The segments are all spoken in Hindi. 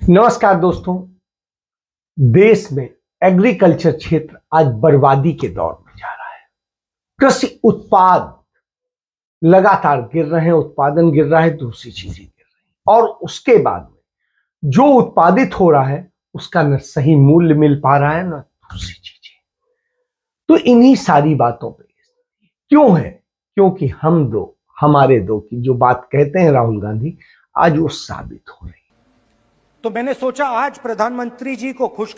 नमस्कार दोस्तों। देश में एग्रीकल्चर क्षेत्र आज बर्बादी के दौर में जा रहा है। कृषि उत्पाद लगातार गिर रहे हैं, उत्पादन गिर रहा है, दूसरी चीजें गिर रही हैं और उसके बाद में जो उत्पादित हो रहा है उसका न सही मूल्य मिल पा रहा है न दूसरी चीजें। तो इन्हीं सारी बातों पे क्यों है? क्योंकि हमारे दो की जो बात कहते हैं राहुल गांधी, आज वो साबित हो रही है। तो मैंने सोचा आज प्रधानमंत्री जी को खुश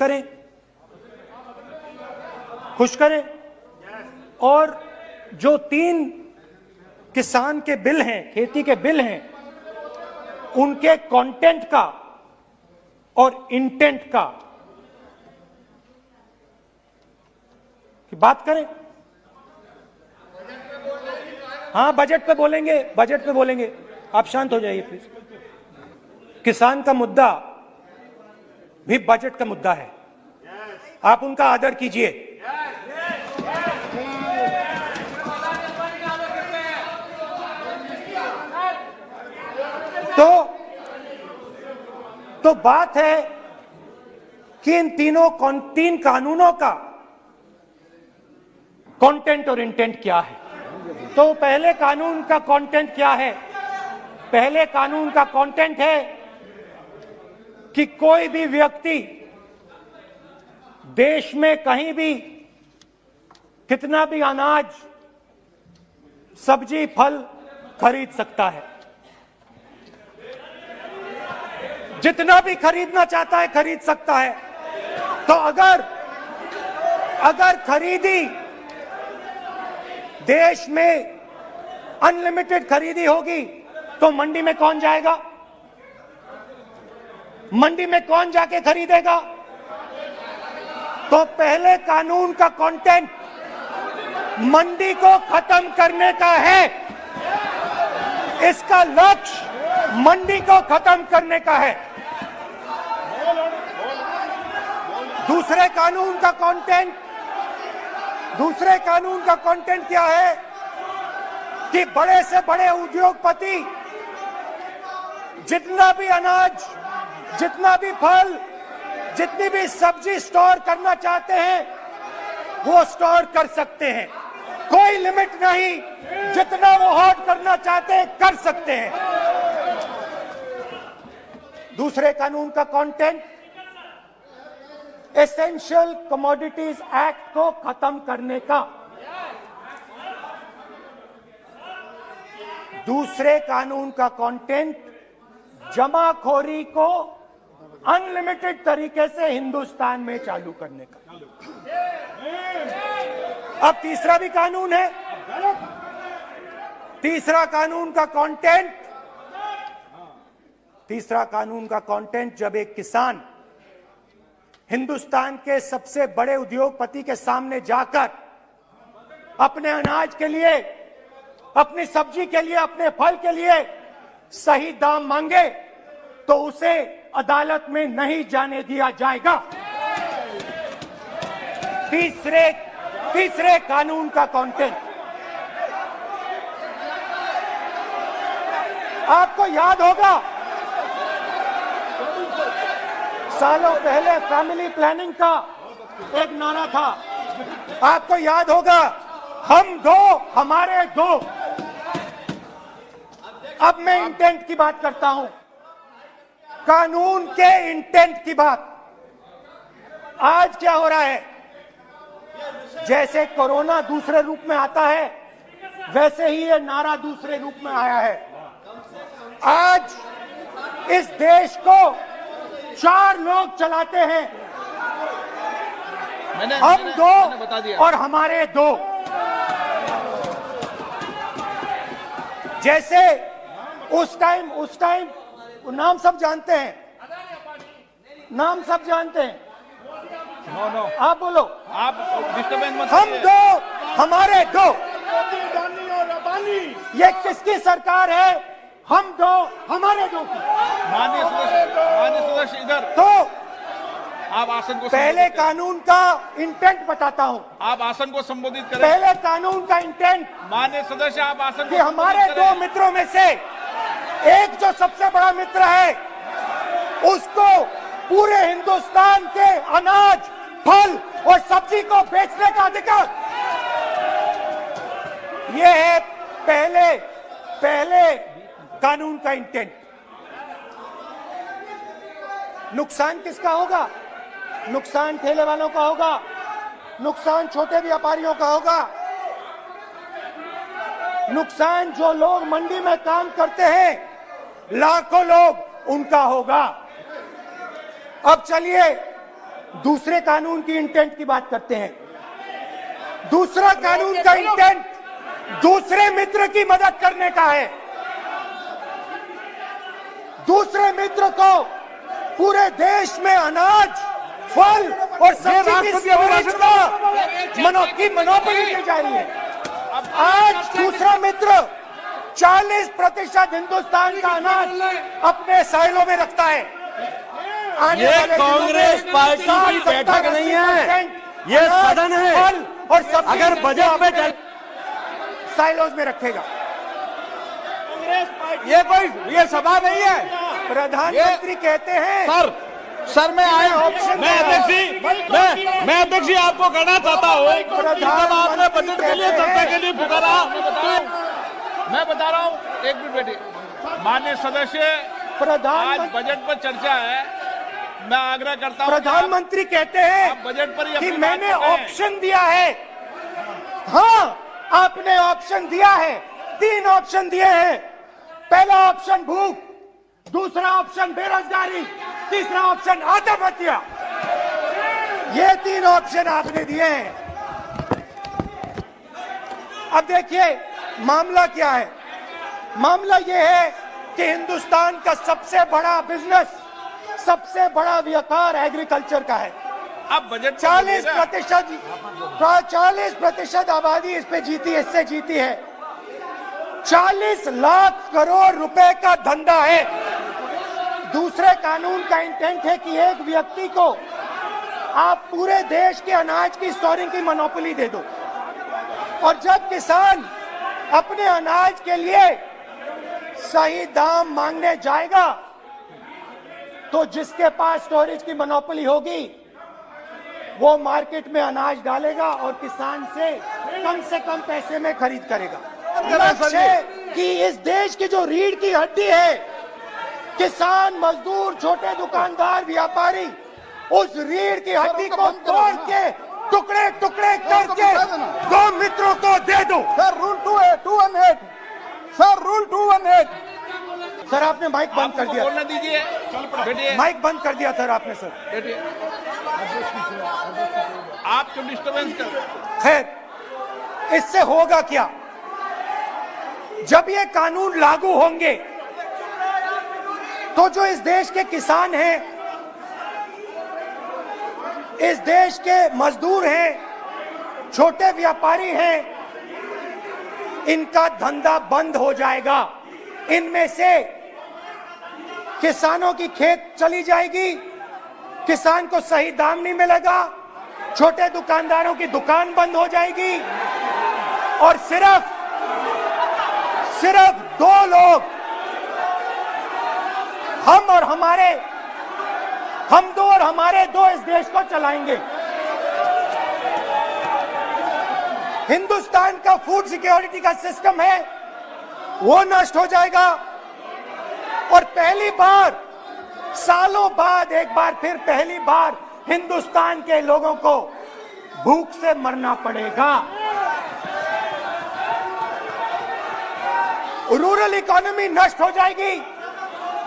करें और जो 3 किसान के बिल हैं, खेती के बिल हैं, उनके कंटेंट का और इंटेंट का की बात करें। हाँ, बजट पे बोलेंगे। आप शांत हो जाइए प्लीज। किसान का मुद्दा भी बजट का मुद्दा है, आप उनका आदर कीजिए। तो बात है कि इन 3 कानूनों का कंटेंट और इंटेंट क्या है। तो पहले कानून का कंटेंट क्या है? पहले कानून का कंटेंट है कि कोई भी व्यक्ति देश में कहीं भी कितना भी अनाज, सब्जी, फल खरीद सकता है, जितना भी खरीदना चाहता है खरीद सकता है। तो अगर खरीदी देश में अनलिमिटेड खरीदी होगी तो मंडी में कौन जाएगा? मंडी में कौन जाके खरीदेगा? तो पहले कानून का कंटेंट मंडी को खत्म करने का है। इसका लक्ष्य मंडी को खत्म करने का है। दूसरे कानून का कंटेंट क्या है कि बड़े से बड़े उद्योगपति जितना भी अनाज, जितना भी फल, जितनी भी सब्जी स्टोर करना चाहते हैं वो स्टोर कर सकते हैं, कोई लिमिट नहीं। जितना वो होल्ड करना चाहते हैं कर सकते हैं। दूसरे कानून का कंटेंट एसेंशियल कमोडिटीज एक्ट को खत्म करने का। दूसरे कानून का कंटेंट जमाखोरी को अनलिमिटेड तरीके से हिंदुस्तान में चालू करने का। अब तीसरा भी कानून है। तीसरा कानून का कंटेंट जब एक किसान हिंदुस्तान के सबसे बड़े उद्योगपति के सामने जाकर अपने अनाज के लिए, अपनी सब्जी के लिए, अपने फल के लिए सही दाम मांगे तो उसे अदालत में नहीं जाने दिया जाएगा। तीसरे कानून का कंटेंट, आपको याद होगा सालों पहले फैमिली प्लानिंग का एक नारा था। आपको याद होगा, हम 2 हमारे 2। अब मैं इंटेंट की बात करता हूं, कानून के इंटेंट की बात। आज क्या हो रहा है? जैसे कोरोना दूसरे रूप में आता है वैसे ही ये नारा दूसरे रूप में आया है। आज इस देश को 4 लोग चलाते हैं, हम 2 और हमारे 2। जैसे उस टाइम नाम सब जानते हैं, आप बोलो। आप हम 2 हमारे 2। ये किसकी सरकार है? हम 2 हमारे 2 की। माननीय सदस्य इधर। तो आप आसन को पहले कानून का इंटेंट बताता हूं। आप आसन को संबोधित करें। पहले कानून का इंटेंट, माननीय सदस्य आप आसन कि हमारे 2 मित्रों में से एक जो सबसे बड़ा मित्र है उसको पूरे हिंदुस्तान के अनाज, फल और सब्जी को बेचने का अधिकार। यह है पहले कानून का इंटेंट। नुकसान किसका होगा? नुकसान ठेले वालों का होगा, नुकसान छोटे व्यापारियों का होगा, नुकसान जो लोग मंडी में काम करते हैं, लाखों लोग, उनका होगा। अब चलिए दूसरे कानून की इंटेंट की बात करते हैं। दूसरा कानून का इंटेंट दूसरे मित्र की मदद करने का है। दूसरे मित्र को पूरे देश में अनाज, फल और सब्जी की स्टोरेज की मोनोपोली दी जा रही है। आज दूसरा मित्र 40% हिंदुस्तान का अनाज अपने साइलों में रखता है। ये कांग्रेस पार्टी की बैठक नहीं है, ये सदन है। और सब अगर बजट में साइलोज में रखेगा। ये सभा नहीं है। प्रधानमंत्री कहते हैं सर मैं अध्यक्ष जी आपको कहना चाहता हूँ, जब आपने बजट के लिए चर्चा के लिए पुकारा, मैं बता रहा हूँ, एक मिनट बैठिए। माननीय सदस्य, आज बजट पर चर्चा है, मैं आग्रह करता हूँ। प्रधानमंत्री कहते हैं बजट पर ही कि अपनी बात मैंने कर रहे हैं। ऑप्शन दिया है। हाँ, आपने ऑप्शन दिया है। 3 ऑप्शन दिए हैं। पहला ऑप्शन भूख, दूसरा ऑप्शन बेरोजगारी, तीसरा ऑप्शन आत्महत्या। ये 3 ऑप्शन आपने दिए हैं। अब देखिए मामला क्या है। मामला यह है कि हिंदुस्तान का सबसे बड़ा बिजनेस, सबसे बड़ा व्यापार एग्रीकल्चर का है। अब बजट 40% आबादी इस पे जीती है, इससे जीती है। 40 लाख करोड़ रुपए का धंधा है। दूसरे कानून का इंटेंट है कि एक व्यक्ति को आप पूरे देश के अनाज की स्टोरिंग की मोनोपोली दे दो, और जब किसान अपने अनाज के लिए सही दाम मांगने जाएगा तो जिसके पास स्टोरेज की मोनोपोली होगी वो मार्केट में अनाज डालेगा और किसान से कम पैसे में खरीद करेगा। लक्ष्य है कि इस देश की जो रीढ़ की हड्डी है, किसान, मजदूर, छोटे दुकानदार, व्यापारी, उस रीढ़ की हड्डी को तोड़ के टुकड़े टुकड़े करके 2 मित्रों को दे दो। Sir rule 218, sir rule 218। Sir आपने माइक बंद कर दिया। बोलने दीजिए, बैठिए। माइक बंद कर दिया सर आपने। सर बैठिए, आप क्यों डिस्टर्बेंस कर? खैर, इससे होगा क्या? जब ये कानून लागू होंगे तो जो इस देश के किसान हैं, इस देश के मजदूर हैं, छोटे व्यापारी हैं, इनका धंधा बंद हो जाएगा। इनमें से किसानों की खेत चली जाएगी, किसान को सही दाम नहीं मिलेगा, छोटे दुकानदारों की दुकान बंद हो जाएगी, और सिर्फ 2 लोग, हम दो और हमारे 2 इस देश को चलाएंगे। हिंदुस्तान का फूड सिक्योरिटी का सिस्टम है वो नष्ट हो जाएगा, और पहली बार सालों बाद एक बार फिर पहली बार हिंदुस्तान के लोगों को भूख से मरना पड़ेगा। रूरल इकोनॉमी नष्ट हो जाएगी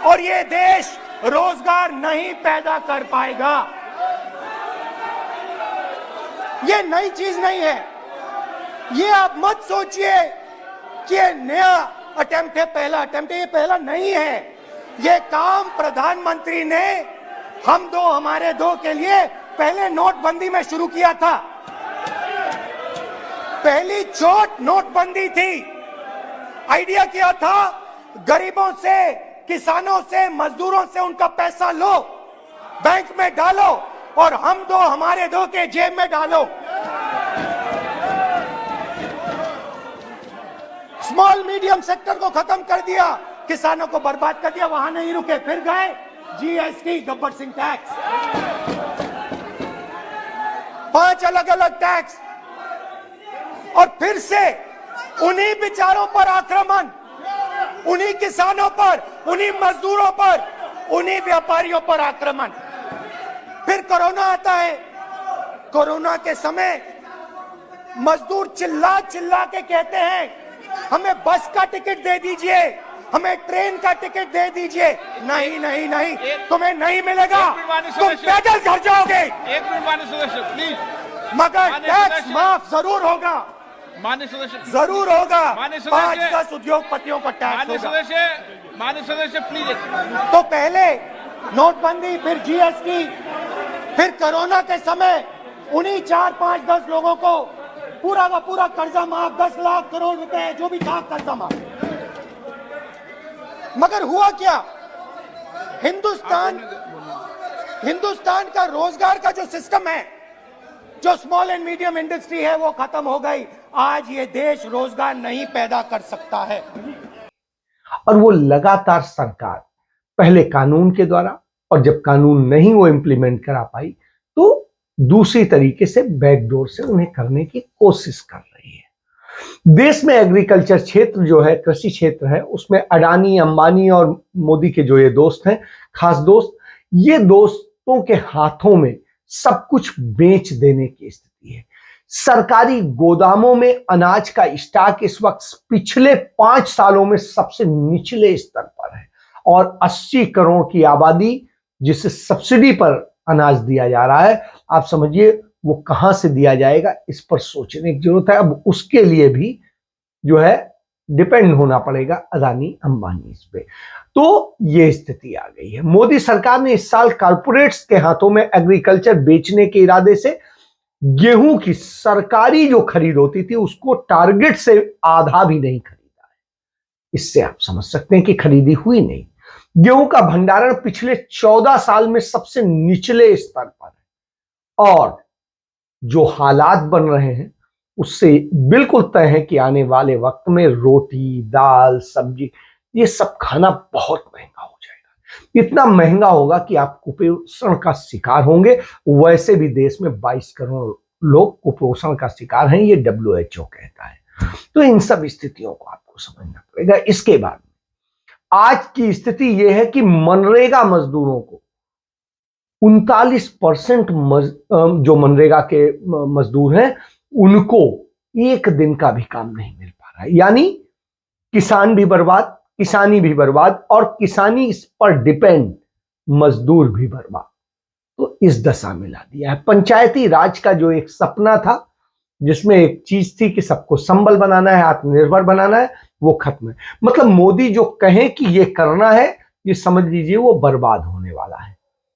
और ये देश रोजगार नहीं पैदा कर पाएगा। ये नई चीज नहीं है। ये आप मत सोचिए कि ये नया अटेम्प्ट है, पहला अटेम्प्ट है। ये पहला नहीं है। ये काम प्रधानमंत्री ने हम 2 हमारे 2 के लिए पहले नोटबंदी में शुरू किया था। पहली चोट नोटबंदी थी। आइडिया क्या था? गरीबों से, किसानों से, मजदूरों से उनका पैसा लो, बैंक में डालो और हम 2 हमारे 2 के जेब में डालो। स्मॉल मीडियम सेक्टर को खत्म कर दिया, किसानों को बर्बाद कर दिया। वहां नहीं रुके, फिर गए जीएसटी, गब्बर सिंह टैक्स, 5 अलग अलग टैक्स, और फिर से उन्हीं बेचारों पर आक्रमण, उन्हीं किसानों पर, उन्हीं मजदूरों पर, उन्हीं व्यापारियों पर आक्रमण। फिर कोरोना आता है। कोरोना के समय मजदूर चिल्ला चिल्ला के कहते हैं हमें बस का टिकट दे दीजिए, हमें ट्रेन का टिकट दे दीजिए। नहीं नहीं नहीं, तुम्हें नहीं मिलेगा, तुम पैदल घर जाओगे। एक मिनट माननीय सदस्य प्लीज। मगर टैक्स माफ जरूर होगा, माननीय सदस्य जरूर होगा। माननीय सदस्य, 5-10 उद्योगपतियों का टैक्स माननीय सदस्य प्लीज। तो पहले नोटबंदी, फिर जीएसटी, फिर कोरोना के समय उन्हीं 4-5-10 लोगों को पूरा का पूरा कर्जा माफ, 10 लाख करोड़ रुपए जो भी था कर्जा माफ। मगर हुआ क्या? हिंदुस्तान का रोजगार का जो सिस्टम है, जो स्मॉल एंड मीडियम इंडस्ट्री है, वो खत्म हो गई। आज ये देश रोजगार नहीं पैदा कर सकता है। और वो लगातार सरकार पहले कानून के द्वारा, और जब कानून नहीं वो इंप्लीमेंट करा पाई तो दूसरी तरीके से बैकडोर से उन्हें करने की कोशिश कर रही है। देश में एग्रीकल्चर क्षेत्र जो है, कृषि क्षेत्र है, उसमें अडानी, अंबानी और मोदी के जो ये दोस्त हैं, खास दोस्त, ये दोस्तों के हाथों में सब कुछ बेच देने की स्थिति है। सरकारी गोदामों में अनाज का स्टॉक इस वक्त पिछले 5 सालों में सबसे निचले स्तर पर है, और 80 करोड़ की आबादी जिसे सब्सिडी पर अनाज दिया जा रहा है, आप समझिए वो कहां से दिया जाएगा, इस पर सोचने की जरूरत है। अब उसके लिए भी जो है डिपेंड होना पड़ेगा अदानी अंबानी पे। तो ये स्थिति आ गई है। मोदी सरकार ने इस साल कॉर्पोरेट्स के हाथों में एग्रीकल्चर बेचने के इरादे से गेहूं की सरकारी जो खरीद होती थी उसको टारगेट से आधा भी नहीं खरीदा है। इससे आप समझ सकते हैं कि खरीदी हुई नहीं। गेहूं का भंडारण पिछले 14 साल में सबसे निचले स्तर पर है, और जो हालात बन रहे हैं उससे बिल्कुल तय है कि आने वाले वक्त में रोटी, दाल, सब्जी, ये सब खाना बहुत महंगा हो जाएगा। इतना महंगा होगा कि आप कुपोषण का शिकार होंगे। वैसे भी देश में 22 करोड़ लोग कुपोषण का शिकार हैं, ये WHO कहता है। तो इन सब स्थितियों को आपको समझना पड़ेगा। इसके बाद आज की स्थिति यह है कि मनरेगा मजदूरों को 39% जो मनरेगा के मजदूर हैं उनको एक दिन का भी काम नहीं मिल पा रहा है। यानी किसान भी बर्बाद, किसानी भी बर्बाद, और किसानी इस पर डिपेंड मजदूर भी बर्बाद। तो इस दशा में ला दिया है। पंचायती राज का जो एक सपना था, जिसमें एक चीज थी कि सबको संबल बनाना है, आत्मनिर्भर बनाना है, वो खत्म है। मतलब मोदी जो कहें कि ये करना है, ये समझ लीजिए वो बर्बाद होने वाला है।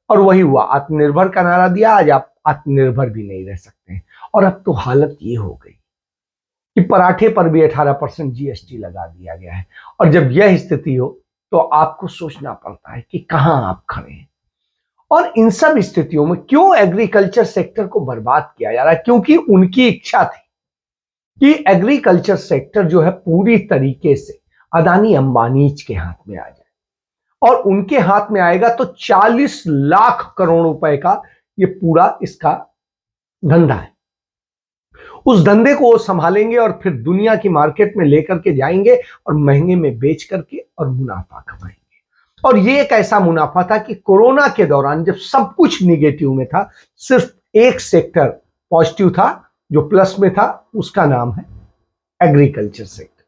और वही हुआ, आत्मनिर्भर का नारा दिया, आज आप आत्मनिर्भर भी नहीं रह सकते हैं। और अब तो हालत ये हो गई कि पराठे पर भी 18% GST लगा दिया गया है। और जब यह स्थिति हो तो आपको सोचना पड़ता है कि कहां आप खड़े हैं। और इन सब स्थितियों में क्यों एग्रीकल्चर सेक्टर को बर्बाद किया जा रहा है? क्योंकि उनकी इच्छा थी कि एग्रीकल्चर सेक्टर जो है पूरी तरीके से अदानी अंबानी के हाथ में आ जाए, और उनके हाथ में आएगा तो 40 लाख करोड़ रुपए का ये पूरा इसका धंधा है। उस धंधे को वो संभालेंगे और फिर दुनिया की मार्केट में लेकर के जाएंगे और महंगे में बेच करके और मुनाफा कमाएंगे। और ये एक ऐसा मुनाफा था कि कोरोना के दौरान जब सब कुछ निगेटिव में था, सिर्फ एक सेक्टर पॉजिटिव था जो प्लस में था, उसका नाम है एग्रीकल्चर सेक्टर।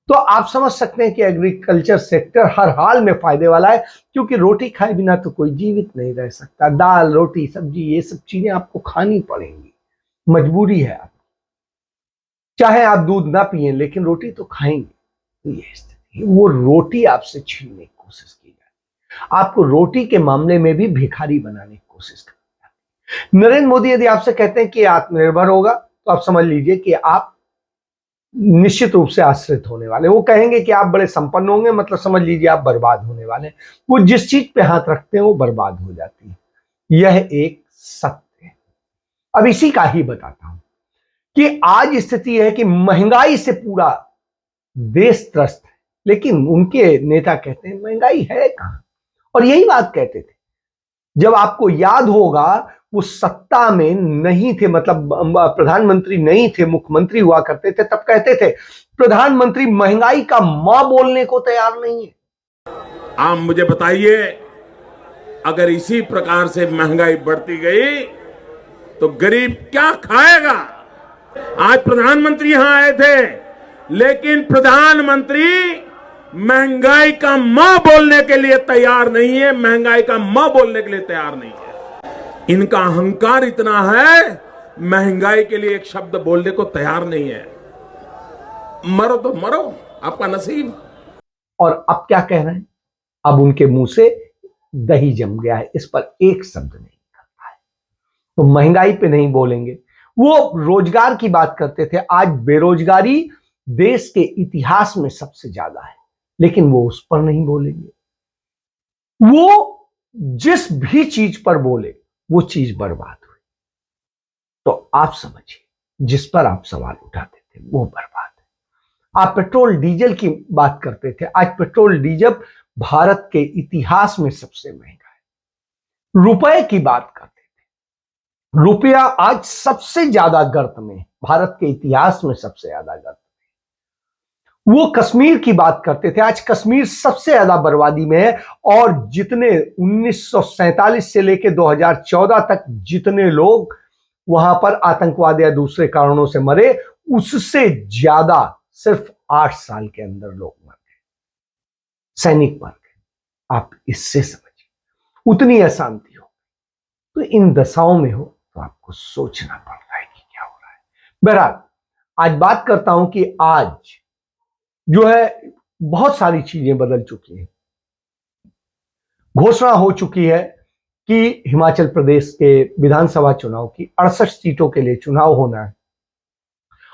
तो आप समझ सकते हैं कि एग्रीकल्चर सेक्टर हर हाल में फायदे वाला है, क्योंकि रोटी खाए बिना तो कोई जीवित नहीं रह सकता। दाल, रोटी, सब्जी, ये सब चीजें आपको खानी पड़ेंगी, मजबूरी है आप, चाहे आप दूध ना पिए लेकिन रोटी तो खाएंगे। तो ये स्थिति, वो रोटी आपसे छीनने की कोशिश की जाए, आपको रोटी के मामले में भी भिखारी बनाने की कोशिश कर। नरेंद्र मोदी यदि आपसे कहते हैं कि आत्मनिर्भर होगा, तो आप समझ लीजिए कि आप निश्चित रूप से आश्रित होने वाले। वो कहेंगे कि आप बड़े संपन्न होंगे, मतलब समझ लीजिए आप बर्बाद होने वाले। वो जिस चीज पे हाथ रखते हैं वो बर्बाद हो जाती है। यह एक सत्य है। अब इसी का ही बताता हूं कि आज स्थिति है कि महंगाई से पूरा देश त्रस्त है, लेकिन उनके नेता कहते हैं महंगाई है कहां, और यही बात कहते थे जब आपको याद होगा वो सत्ता में नहीं थे, मतलब प्रधानमंत्री नहीं थे, मुख्यमंत्री हुआ करते थे, तब कहते थे प्रधानमंत्री महंगाई का मां बोलने को तैयार नहीं है। आप मुझे बताइए, अगर इसी प्रकार से महंगाई बढ़ती गई तो गरीब क्या खाएगा? आज प्रधानमंत्री यहां आए थे, लेकिन प्रधानमंत्री महंगाई का मां बोलने के लिए तैयार नहीं है, महंगाई का मां बोलने के लिए तैयार नहीं है। इनका अहंकार इतना है, महंगाई के लिए एक शब्द बोलने को तैयार नहीं है। मरो तो मरो, आपका नसीब। और अब क्या कह रहे हैं? अब उनके मुंह से दही जम गया है, इस पर एक शब्द नहीं करता है। तो महंगाई पे नहीं बोलेंगे। वो रोजगार की बात करते थे, आज बेरोजगारी देश के इतिहास में सबसे ज्यादा है, लेकिन वो उस पर नहीं बोलेंगे। वो जिस भी चीज पर बोले वो चीज बर्बाद हुई। तो आप समझिए, जिस पर आप सवाल उठाते थे वो बर्बाद है। आप पेट्रोल डीजल की बात करते थे, आज पेट्रोल डीजल भारत के इतिहास में सबसे महंगा है। रुपए की बात करते थे, रुपया आज सबसे ज्यादा गर्त में है, भारत के इतिहास में सबसे ज्यादा गर्त में। वो कश्मीर की बात करते थे, आज कश्मीर सबसे ज्यादा बर्बादी में है। और जितने 1947 से लेकर 2014 तक जितने लोग वहां पर आतंकवाद या दूसरे कारणों से मरे, उससे ज्यादा सिर्फ 8 साल के अंदर लोग मर गए, सैनिक मर गए। आप इससे समझिए उतनी अशांति हो। तो इन दशाओं में हो तो आपको सोचना पड़ रहा है कि क्या हो रहा है। बहरहाल आज बात करता हूं कि आज जो है बहुत सारी चीजें बदल चुकी हैं। घोषणा हो चुकी है कि हिमाचल प्रदेश के विधानसभा चुनाव की 68 सीटों के लिए चुनाव होना है।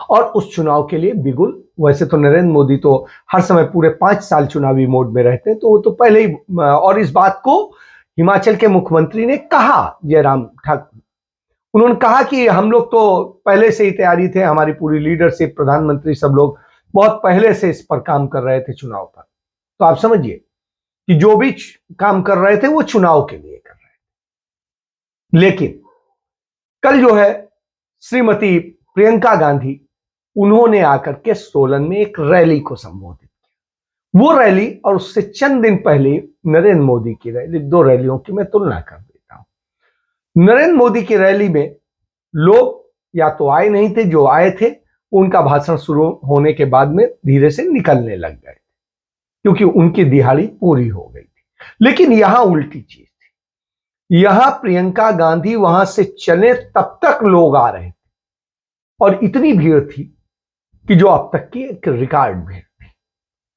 और उस चुनाव के लिए बिगुल, वैसे तो नरेंद्र मोदी तो हर समय पूरे 5 साल चुनावी मोड में रहते हैं, तो वो तो पहले ही, और इस बात को हिमाचल के मुख्यमंत्री ने कहा, जयराम ठाकुर, उन्होंने कहा कि हम लोग तो पहले से ही तैयारी थे, हमारी पूरी लीडरशिप, प्रधानमंत्री, सब लोग बहुत पहले से इस पर काम कर रहे थे चुनाव पर। तो आप समझिए कि जो भी काम कर रहे थे वो चुनाव के लिए कर रहे थे। लेकिन कल जो है श्रीमती प्रियंका गांधी, उन्होंने आकर के सोलन में एक रैली को संबोधित किया। वो रैली और उससे चंद दिन पहले नरेंद्र मोदी की रैली, 2 रैलियों की मैं तुलना कर देता हूं। नरेंद्र मोदी की रैली में लोग या तो आए नहीं थे, जो आए थे उनका भाषण शुरू होने के बाद में धीरे से निकलने लग गए, क्योंकि उनकी दिहाड़ी पूरी हो गई थी। लेकिन यहां उल्टी चीज थी, यहां प्रियंका गांधी वहां से चले तब तक लोग आ रहे थे, और इतनी भीड़ थी कि जो अब तक की एक रिकॉर्ड भीड़ थी।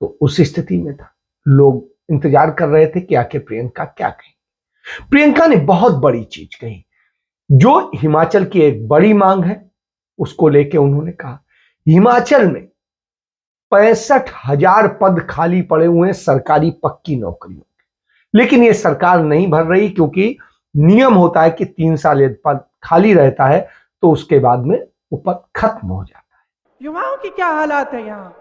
तो उस स्थिति में था, लोग इंतजार कर रहे थे कि आखिर प्रियंका क्या कहेंगी। प्रियंका ने बहुत बड़ी चीज कही, जो हिमाचल की एक बड़ी मांग है, उसको लेके उन्होंने कहा हिमाचल में 65,000 पद खाली पड़े हुए हैं सरकारी पक्की नौकरियों के, लेकिन ये सरकार नहीं भर रही, क्योंकि नियम होता है कि 3 साल यदि पद खाली रहता है तो उसके बाद में वो पद खत्म हो जाता है। युवाओं की क्या हालात है यहाँ?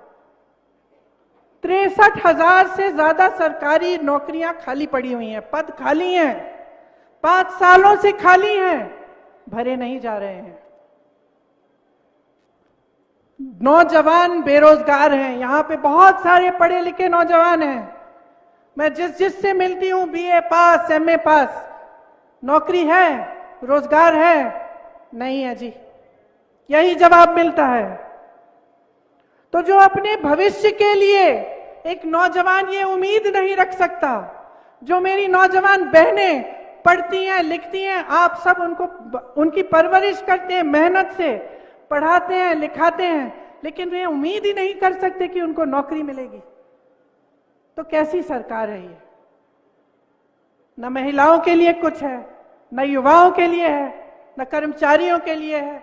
63,000 से ज्यादा सरकारी नौकरियां खाली पड़ी हुई हैं, पद खाली हैं, 5 सालों से खाली हैं, भरे नहीं जा रहे हैं। नौजवान बेरोजगार हैं, यहाँ पे बहुत सारे पढ़े लिखे नौजवान हैं। मैं जिससे मिलती हूँ, बीए पास, एमए पास, नौकरी है, रोजगार है? नहीं है जी, यही जवाब मिलता है। तो जो अपने भविष्य के लिए एक नौजवान ये उम्मीद नहीं रख सकता, जो मेरी नौजवान बहनें पढ़ती हैं, लिखती हैं, आप सब उनकी परवरिश करते हैं, मेहनत से पढ़ाते हैं, लिखाते हैं, लेकिन वे उम्मीद ही नहीं कर सकते कि उनको नौकरी मिलेगी। तो कैसी सरकार है ये? न महिलाओं के लिए कुछ है, न युवाओं के लिए है, न कर्मचारियों के लिए है।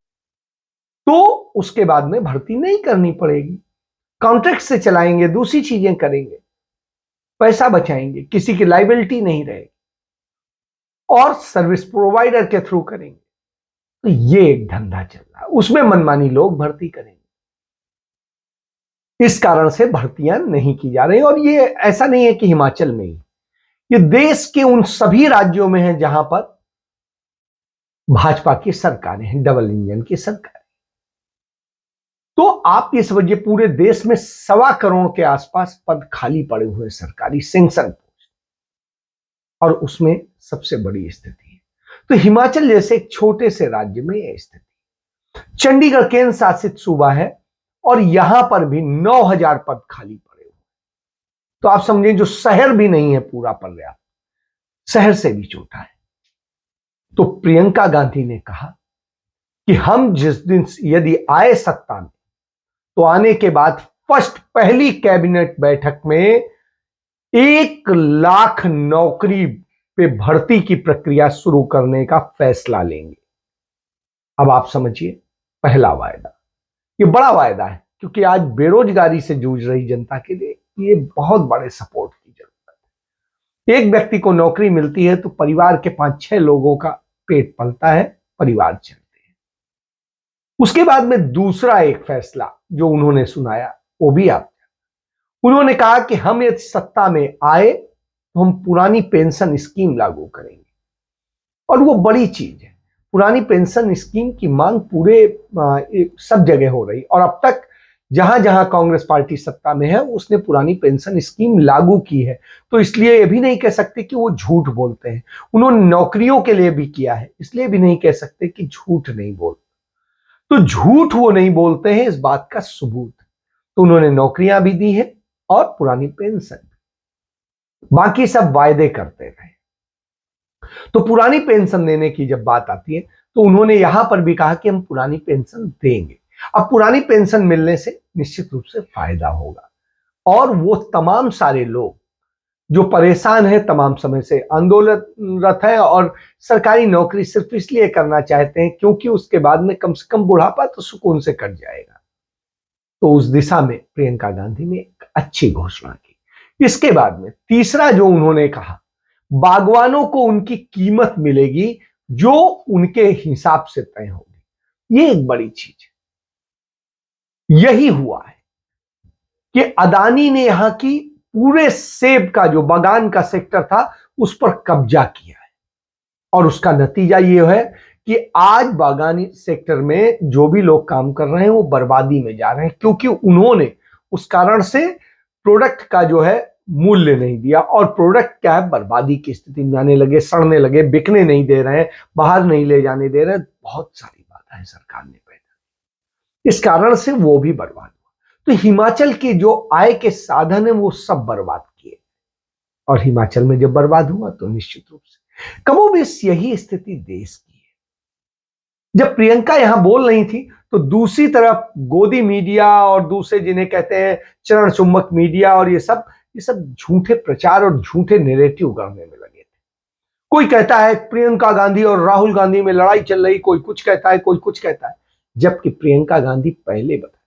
तो उसके बाद में भर्ती नहीं करनी पड़ेगी, कॉन्ट्रैक्ट से चलाएंगे, दूसरी चीजें करेंगे, पैसा बचाएंगे, किसी की लायबिलिटी नहीं रहेगी, और सर्विस प्रोवाइडर के थ्रू करेंगे। तो ये एक धंधा चल रहा है, उसमें मनमानी लोग भर्ती करेंगे। इस कारण से भर्तियां नहीं की जा रही। और ये ऐसा नहीं है कि हिमाचल में ही, ये देश के उन सभी राज्यों में है जहां पर भाजपा की सरकारें हैं, डबल इंजन की सरकारें। तो आप ये समझिए पूरे देश में 1.25 करोड़ के आसपास पद खाली पड़े हुए सरकारी सैंक्शन पोस्ट, और उसमें सबसे बड़ी स्थिति है। तो हिमाचल जैसे एक छोटे से राज्य में यह स्थिति। चंडीगढ़ केंद्र शासित सूबा है और यहां पर भी 9,000 पद खाली पड़े हुए। तो आप समझिए जो शहर भी नहीं है पूरा पर्याप्त, शहर से भी छोटा है। तो प्रियंका गांधी ने कहा कि हम जिस दिन यदि आए सत्ता में तो आने के बाद पहली कैबिनेट बैठक में 1 लाख नौकरी पे भर्ती की प्रक्रिया शुरू करने का फैसला लेंगे। अब आप समझिए, पहला वायदा, ये बड़ा वायदा है क्योंकि आज बेरोजगारी से जूझ रही जनता के लिए ये बहुत बड़े सपोर्ट की जरूरत है। एक व्यक्ति को नौकरी मिलती है तो परिवार के 5-6 लोगों का पेट पलता है, परिवार चलते हैं। उसके बाद में दूसरा एक फैसला जो उन्होंने सुनाया वो भी आप, उन्होंने कहा कि हम यदि सत्ता में आए तो हम पुरानी पेंशन स्कीम लागू करेंगे। और वो बड़ी चीज है, पुरानी पेंशन स्कीम की मांग पूरे सब जगह हो रही, और अब तक जहां जहां कांग्रेस पार्टी सत्ता में है उसने पुरानी पेंशन स्कीम लागू की है। तो इसलिए ये भी नहीं कह सकते कि वो झूठ बोलते हैं। उन्होंने नौकरियों के लिए भी किया है, इसलिए भी नहीं कह सकते कि झूठ नहीं बोलते। तो झूठ वो नहीं बोलते हैं, इस बात का सबूत। तो उन्होंने नौकरियां भी दी है और पुरानी पेंशन, बाकी सब वायदे करते रहे। तो पुरानी पेंशन देने की जब बात आती है तो उन्होंने यहां पर भी कहा कि हम पुरानी पेंशन देंगे। अब पुरानी पेंशन मिलने से निश्चित रूप से फायदा होगा, और वो तमाम सारे लोग जो परेशान है, तमाम समय से आंदोलनरत है और सरकारी नौकरी सिर्फ इसलिए करना चाहते हैं क्योंकि उसके बाद में कम से कम बुढ़ापा तो सुकून से कट जाएगा। तो उस दिशा में प्रियंका गांधी ने एक अच्छी घोषणा की। इसके बाद में तीसरा जो उन्होंने कहा, बागवानों को उनकी कीमत मिलेगी जो उनके हिसाब से तय होगी। ये एक बड़ी चीज है। यही हुआ है कि अदानी ने यहां की पूरे सेब का जो बागान का सेक्टर था उस पर कब्जा किया है, और उसका नतीजा यह है कि आज बागानी सेक्टर में जो भी लोग काम कर रहे हैं वो बर्बादी में जा रहे हैं, क्योंकि उन्होंने उस कारण से प्रोडक्ट का जो है मूल्य नहीं दिया, और प्रोडक्ट क्या है, बर्बादी की स्थिति में आने लगे, सड़ने लगे, बिकने नहीं दे रहे हैं, बाहर नहीं ले जाने दे रहे, बहुत सारी बाधाएं सरकार ने पैदा, इस कारण से वो भी बर्बाद हुआ। तो हिमाचल के जो आय के साधन है वो सब बर्बाद किए, और हिमाचल में जब बर्बाद हुआ तो निश्चित रूप से कमोबेश यही स्थिति देश की है। जब प्रियंका यहां बोल रही थी तो दूसरी तरफ गोदी मीडिया और दूसरे जिन्हें कहते हैं चरण चुंबक मीडिया और ये सब झूठे प्रचार और झूठे नैरेटिव करने में लगे थे। कोई कहता है प्रियंका गांधी और राहुल गांधी में लड़ाई चल रही, कोई कुछ कहता है, कोई कुछ कहता है, जबकि प्रियंका गांधी पहले बता,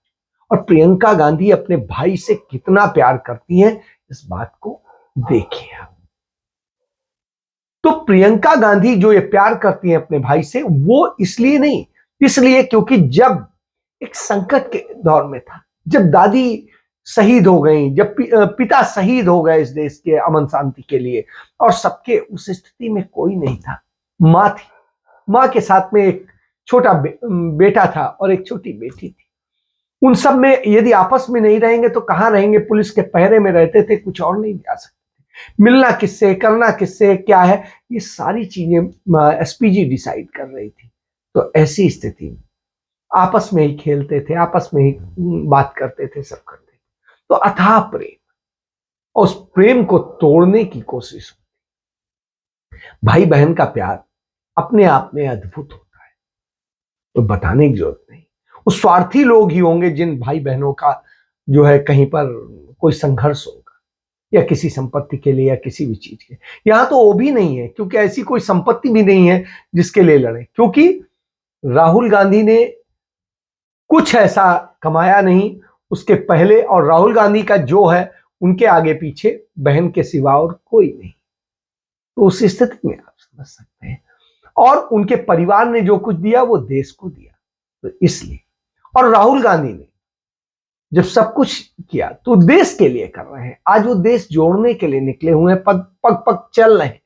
और प्रियंका गांधी अपने भाई से कितना प्यार करती हैं इस बात को देखिए आप। तो प्रियंका गांधी जो ये प्यार करती हैं अपने भाई से, वो इसलिए नहीं, इसलिए क्योंकि जब एक संकट के दौर में था, जब दादी शहीद हो गई, जब पिता शहीद हो गए इस देश के अमन शांति के लिए, और सबके उस स्थिति में कोई नहीं था, मां थी, मां के साथ में एक छोटा बेटा था और एक छोटी बेटी थी। उन सब में यदि आपस में नहीं रहेंगे तो कहां रहेंगे, पुलिस के पहरे में रहते थे, कुछ और नहीं जा सकते, मिलना किससे, करना किससे, क्या है, ये सारी चीजें एसपीजी डिसाइड कर रही थी। तो ऐसी स्थिति में आपस में ही खेलते थे, आपस में ही बात करते थे, सब करते थे। तो अथाह प्रेम, और उस प्रेम को तोड़ने की कोशिश होती। भाई बहन का प्यार अपने आप में अद्भुत होता है, तो बताने की जरूरत नहीं। वो स्वार्थी लोग ही होंगे जिन भाई बहनों का जो है कहीं पर कोई संघर्ष होगा, या किसी संपत्ति के लिए या किसी भी चीज के। यहां तो वो भी नहीं है, क्योंकि ऐसी कोई संपत्ति भी नहीं है जिसके लिए लड़े, क्योंकि राहुल गांधी ने कुछ ऐसा कमाया नहीं उसके पहले, और राहुल गांधी का जो है उनके आगे पीछे बहन के सिवा और कोई नहीं। तो उस स्थिति में आप समझ सकते हैं, और उनके परिवार ने जो कुछ दिया वो देश को दिया, तो इसलिए। और राहुल गांधी ने जब सब कुछ किया तो देश के लिए कर रहे हैं। आज वो देश जोड़ने के लिए निकले हुए हैं, पग पग चल रहे हैं।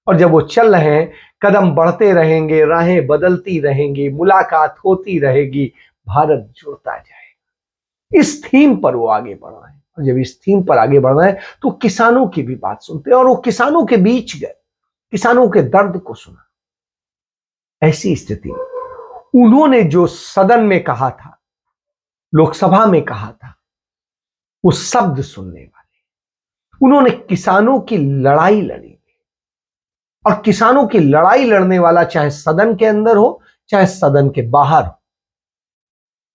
और जब वो चल रहे हैं, कदम बढ़ते रहेंगे, राहें बदलती रहेंगी, मुलाकात होती रहेगी, भारत जुड़ता जाएगा। इस थीम पर वो आगे बढ़ रहे हैं। और जब इस थीम पर आगे बढ़ रहे हैं तो किसानों की भी बात सुनते हैं, और वो किसानों के बीच गए, किसानों के दर्द को सुना। ऐसी स्थिति में उन्होंने जो सदन में कहा था, लोकसभा में कहा था, वो शब्द सुनने वाले, उन्होंने किसानों की लड़ाई लड़ी। और किसानों की लड़ाई लड़ने वाला चाहे सदन के अंदर हो चाहे सदन के बाहर हो,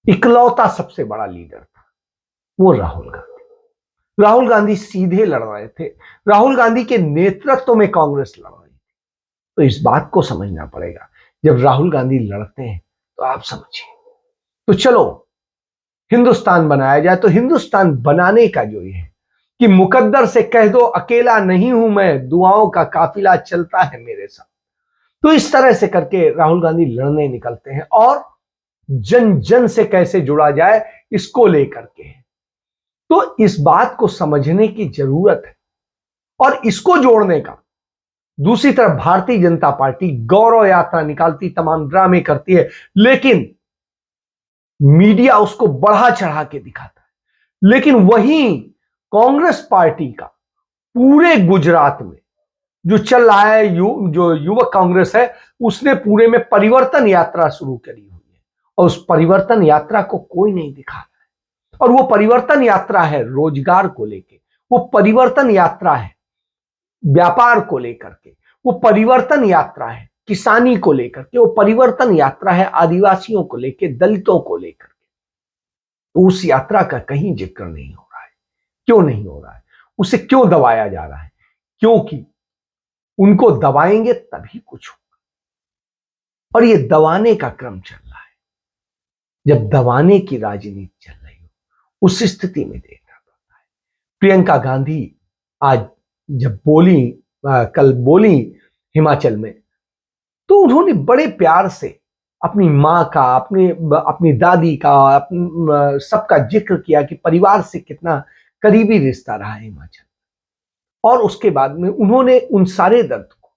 इकलौता सबसे बड़ा लीडर था वो राहुल गांधी। राहुल गांधी सीधे लड़ रहे थे, राहुल गांधी के नेतृत्व में कांग्रेस लड़ रही थी। तो इस बात को समझना पड़ेगा, जब राहुल गांधी लड़ते हैं तो आप समझिए। तो चलो हिंदुस्तान बनाया जाए। तो हिंदुस्तान बनाने का जो ये है कि मुकद्दर से कह दो अकेला नहीं हूं मैं, दुआओं का काफिला चलता है मेरे साथ। तो इस तरह से करके राहुल गांधी लड़ने निकलते हैं, और जन जन से कैसे जुड़ा जाए इसको लेकर के। तो इस बात को समझने की जरूरत है, और इसको जोड़ने का। दूसरी तरफ भारतीय जनता पार्टी गौरव यात्रा निकालती, तमाम ड्रामे करती है, लेकिन मीडिया उसको बढ़ा चढ़ा के दिखाता है। लेकिन वहीं कांग्रेस पार्टी का पूरे गुजरात में जो चल रहा है, जो युवक कांग्रेस है, उसने पूरे में परिवर्तन यात्रा शुरू करी हुई है, और उस परिवर्तन यात्रा को कोई नहीं दिखा रहा है। और वो परिवर्तन यात्रा है रोजगार को लेके, वो परिवर्तन यात्रा है व्यापार को लेकर के, वो परिवर्तन यात्रा है किसानी को लेकर के, वो परिवर्तन यात्रा है आदिवासियों को लेकर, दलितों को लेकर के। तो उस यात्रा का कहीं जिक्र नहीं हो रहा है। क्यों नहीं हो रहा है? उसे क्यों दबाया जा रहा है? क्योंकि उनको दबाएंगे तभी कुछ होगा, और ये दबाने का क्रम चल रहा है। जब दबाने की राजनीति चल रही हो, उस स्थिति में देखना पड़ता है। प्रियंका गांधी आज जब कल बोली हिमाचल में, तो उन्होंने बड़े प्यार से अपनी माँ का, अपनी दादी का, सबका जिक्र किया कि परिवार से कितना करीबी रिश्ता रहा है हिमाचल। और उसके बाद में उन्होंने उन सारे दर्द को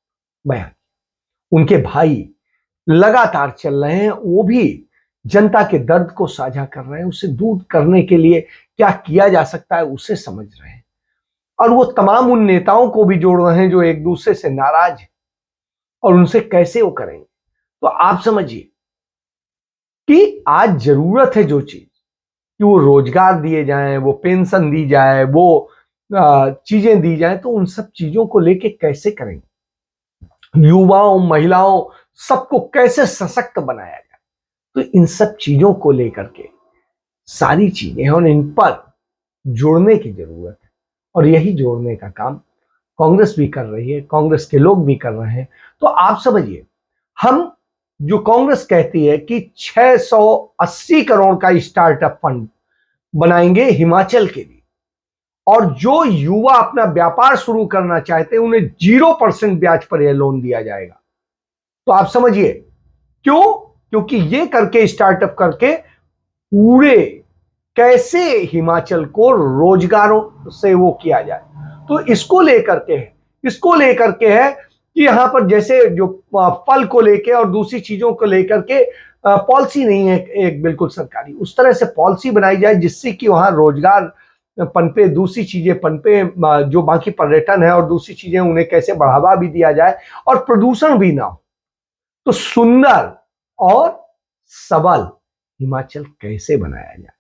बयान किया। उनके भाई लगातार चल रहे हैं, वो भी जनता के दर्द को साझा कर रहे हैं, उसे दूर करने के लिए क्या किया जा सकता है उसे समझ रहे हैं। और वो तमाम उन नेताओं को भी जोड़ रहे हैं जो एक दूसरे से नाराज हैं, और उनसे कैसे वो करेंगे। तो आप समझिए कि आज जरूरत है जो चीज, कि वो रोजगार दिए जाएं, वो पेंशन दी जाए, वो चीजें दी जाए, तो उन सब चीजों को लेके कैसे करेंगे, युवाओं महिलाओं सबको कैसे सशक्त बनाया जाए। तो इन सब चीजों को लेकर के सारी चीजें हैं, और इन पर जोड़ने की जरूरत है। और यही जोड़ने का काम कांग्रेस भी कर रही है, कांग्रेस के लोग भी कर रहे हैं। तो आप समझिए, हम जो कांग्रेस कहती है कि 680 करोड़ का स्टार्टअप फंड बनाएंगे हिमाचल के लिए, और जो युवा अपना व्यापार शुरू करना चाहते हैं उन्हें 0% ब्याज पर यह लोन दिया जाएगा। तो आप समझिए क्यों? क्योंकि ये करके, स्टार्टअप करके पूरे कैसे हिमाचल को रोजगारों से वो किया जाए। तो इसको लेकर के है कि यहां पर जैसे जो फल को लेके और दूसरी चीजों को लेकर के पॉलिसी नहीं है एक बिल्कुल सरकारी, उस तरह से पॉलिसी बनाई जाए जिससे कि वहां रोजगार पनपे, दूसरी चीजें पनपे, जो बाकी पर्यटन है और दूसरी चीजें उन्हें कैसे बढ़ावा भी दिया जाए और प्रदूषण भी ना हो। तो सुंदर और सबल हिमाचल कैसे बनाया जाए,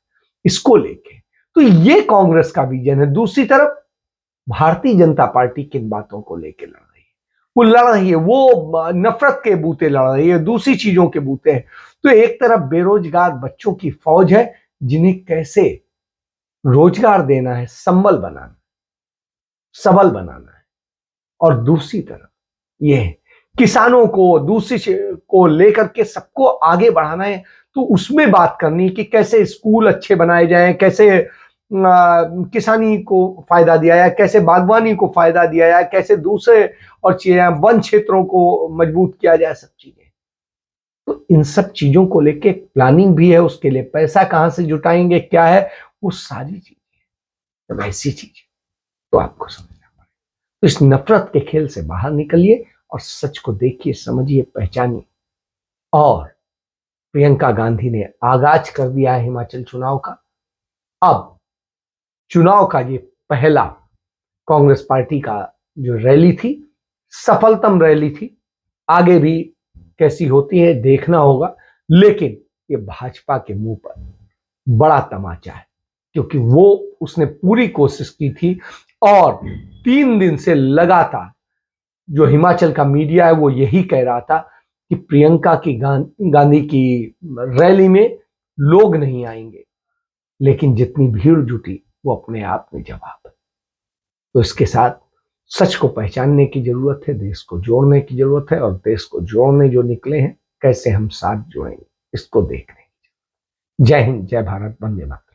इसको लेके तो ये कांग्रेस का विजन है। दूसरी तरफ भारतीय जनता पार्टी किन बातों को लेकर लड़ रही है? वो लड़ रही है, वो नफरत के बूते लड़ रही है, दूसरी चीजों के बूते हैं। तो एक तरफ बेरोजगार बच्चों की फौज है जिन्हें कैसे रोजगार देना है, सबल बनाना है, और दूसरी तरफ ये किसानों को, दूसरी को लेकर के सबको आगे बढ़ाना है। तो उसमें बात करनी कि कैसे स्कूल अच्छे बनाए जाएं, कैसे किसानी को फायदा दिया जाए, कैसे बागवानी को फायदा दिया जाए, कैसे दूसरे और चीजें, वन क्षेत्रों को मजबूत किया जाए, सब चीजें। तो इन सब चीजों को लेके प्लानिंग भी है, उसके लिए पैसा कहां से जुटाएंगे क्या है वो सारी चीजें जब ऐसी चीजें तो आपको समझना पड़ेगा। तो इस नफरत के खेल से बाहर निकलिए और सच को देखिए, समझिए, पहचानिए। और प्रियंका गांधी ने आगाज कर दिया है हिमाचल चुनाव का। अब चुनाव का ये पहला कांग्रेस पार्टी का जो रैली थी, सफलतम रैली थी। आगे भी कैसी होती है देखना होगा, लेकिन ये भाजपा के मुंह पर बड़ा तमाचा है, क्योंकि वो उसने पूरी कोशिश की थी और 3 दिन से लगातार जो हिमाचल का मीडिया है वो यही कह रहा था कि प्रियंका की गांधी की रैली में लोग नहीं आएंगे, लेकिन जितनी भीड़ जुटी वो अपने आप में जवाब है। तो इसके साथ सच को पहचानने की जरूरत है, देश को जोड़ने की जरूरत है, और देश को जोड़ने जो निकले हैं कैसे हम साथ जुड़ेंगे इसको देखने की। जय हिंद, जय भारत, वंदे मातरम।